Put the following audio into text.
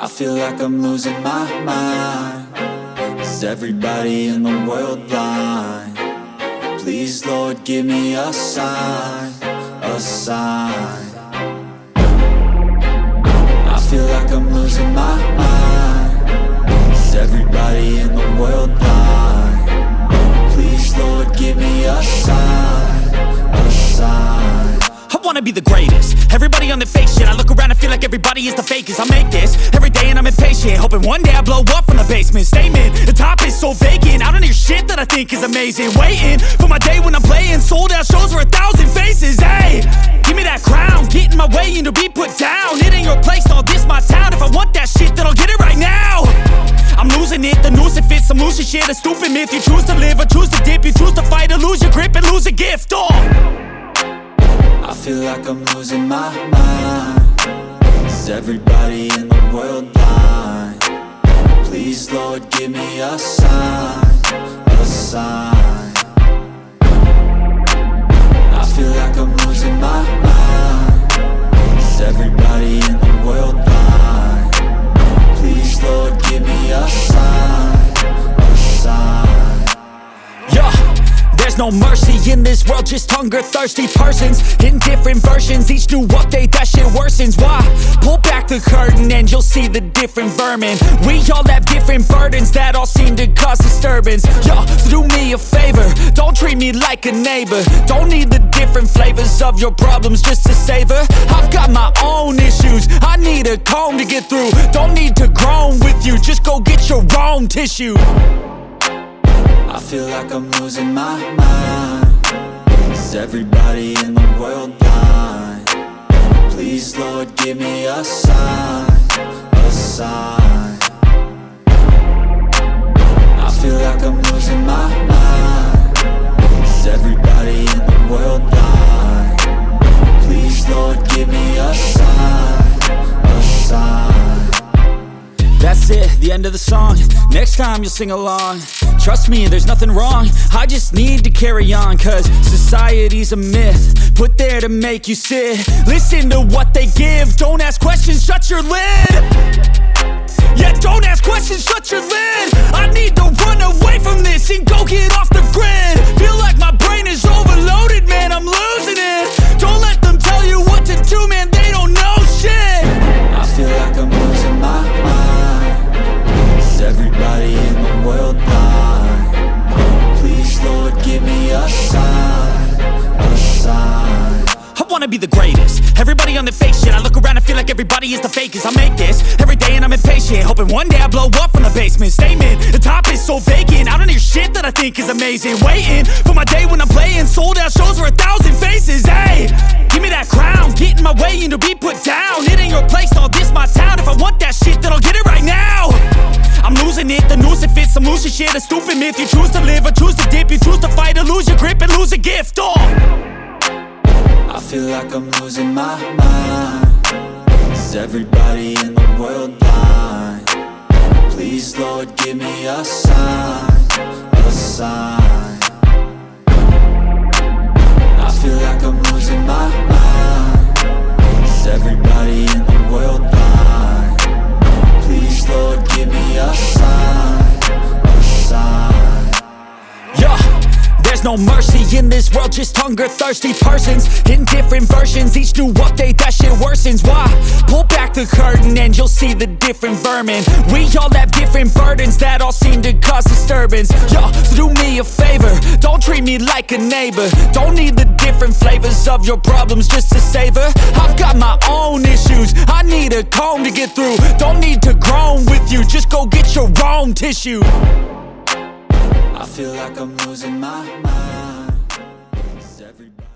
I feel like I'm losing my mind. Is everybody in the world blind? Please, Lord, give me a sign, a sign. I feel like I'm losing my mind. Is everybody in the world blind? Please, Lord, give me a sign, a sign. I wanna be the greatest. Everybody on the fake shit. I look around and feel like everybody is the fakest. I make this every day and I'm impatient, hoping one day I blow up from the basement. Statement, the top is so vacant. I don't hear shit that I think is amazing. Waiting for my day when I'm playing sold out shows for 1,000 faces. Hey, give me that crown, get in my way and to be put down. It ain't your place, no, this my town. If I want that shit, then I'll get it right now. I'm losing it, the noose it fits, I'm losing shit. A stupid myth, you choose to live or choose to dip. You choose to fight or lose your grip and lose a gift. I feel like I'm losing my mind. Is everybody in the world blind? Please, Lord, give me a sign, a sign. I feel like I'm losing my mind. Is everybody in the world blind? Please, Lord, give me a sign, a sign. Yeah. There's no mercy in this world, just hunger-thirsty persons in different versions, each new update, that shit worsens. Why? Pull back the curtain and you'll see the different vermin. We all have different burdens that all seem to cause disturbance. Yo, so do me a favor, don't treat me like a neighbor. Don't need the different flavors of your problems just to savor. I've got my own issues, I need a comb to get through. Don't need to groan with you, just go get your own tissue. I feel like I'm losing my mind. Is everybody in the world blind? Please, Lord, give me a sign, a sign. I feel like I'm losing my mind. Is everybody in the world blind? Please, Lord, give me a sign, a sign. That's it, the end of the song. Next time you'll sing along. Trust me, there's nothing wrong. I just need to carry on, cause society's a myth put there to make you sit. Listen to what they give. Don't ask questions, shut your lid. Yeah, don't ask questions, shut your lid. I need to run away from this and go get off the grid. Feel like my brain is overloaded, man, I'm losing it. Don't let them tell you what to do, man, they don't know shit. I feel like I'm losing my mind. Is everybody in the world blind? Please, Lord, give me a sign, a sign. I wanna be the greatest. Everybody on the fake shit. I look around and feel like everybody is the fakest. I make this every day and I'm impatient, hoping one day I blow up from the basement. Statement, the top is so vacant. I don't hear shit that I think is amazing. Waiting for my day when I'm playing sold out shows for 1,000 faces. Hey, give me that crown, get in my way and to be put down. It ain't your place, no, this my town. If I want that shit, then I'll get it right now. I'm losing it, the noose it fits, I'm losing shit. A stupid myth, you choose to live or choose to dip. You choose to fight or lose your grip and lose a gift. I feel like I'm losing my mind. Is everybody in the world blind? Please, Lord, give me a sign, a sign. I feel like I'm losing my mind. Is everybody in the world blind? Please, Lord, give me a sign, a sign. Yeah. There's no mercy in this world, just hunger-thirsty persons in different versions, each new update, that shit worsens. Why? Pull back the curtain and you'll see the different vermin. We all have different burdens that all seem to cause disturbance. Yo, so do me a favor, don't treat me like a neighbor. Don't need the different flavors of your problems just to savor. I've got my own issues, I need a comb to get through. Don't need to groan with you, just go get your own tissue. I feel like I'm losing my mind. Is everybody